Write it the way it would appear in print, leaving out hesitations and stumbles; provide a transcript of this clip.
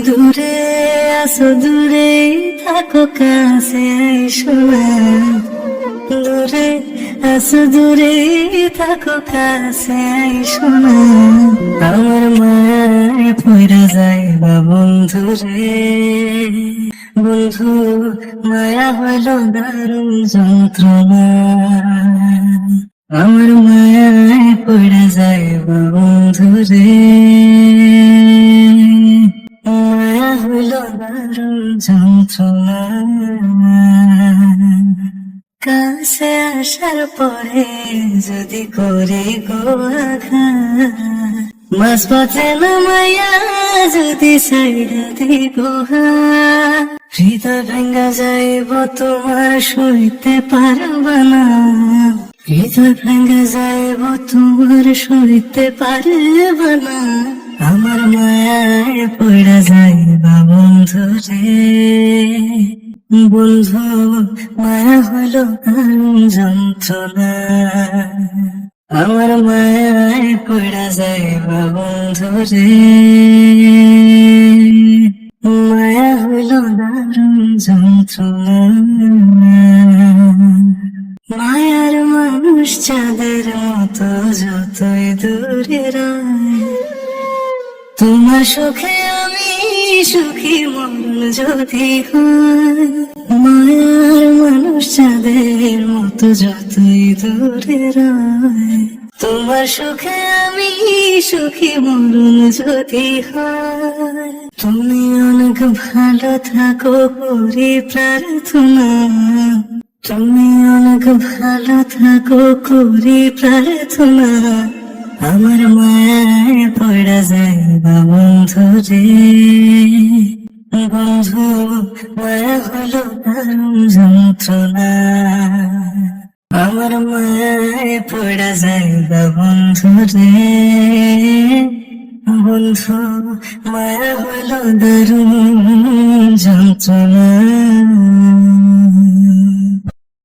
দূরে আসো দূরে থাকো কাছে আইসো না, দূরে আসো দূরে থাকো কাছে আইসো না, আমার মায়ের পয়রা যাইবা বন্ধু রে, বন্ধু মায়া হইল দারুণ যন্ত্রণা, আমার মায়ায় পয়রা যাইবা বন্ধু রে, মায়া হইল দারুণ যন্ত্রণা, কাছে আসার পরে যদি করে গো আঘাত, মাঝপথে নামাইয়া যদি সাইডা দিব হৃদয় ভেঙ্গা যাইব তোমার সইতে পারবা না, হৃদয় ভেঙ্গা যাইব তোমার সইতে পারবা না, আমার মায়ায় পড়া যাইবা বন্ধু রে, বন্ধু মায়া হলো দারুণ যন্ত্রণা, আমার মায়ায় পড়া যাইবা বন্ধু রে, মায়া হলো দারুণ যন্ত্রণা, মায়ার মানুষ চাঁদের মতো যতই দূরে রয়, তোমার সুখে আমি সুখী মন যদি হয়, মায়ার মানুষ চাঁদের মতো যতই দূরে রয়, তোমার সুখে আমি সুখী মন যদি হয়, তুমি অনেক ভালো থাকো করি প্রার্থনা, তুমি অনেক ভালো থাকো করি প্রার্থনা, আমার মায়ায় পড়া যাইবা বন্ধু রে, বন্ধু মায়া হলো দারুণ যন্ত্রণা, আমার মায়ায় পড়া যাইবা বন্ধু রে, বন্ধু মায়া হলো দারুণ যন্ত্রণা।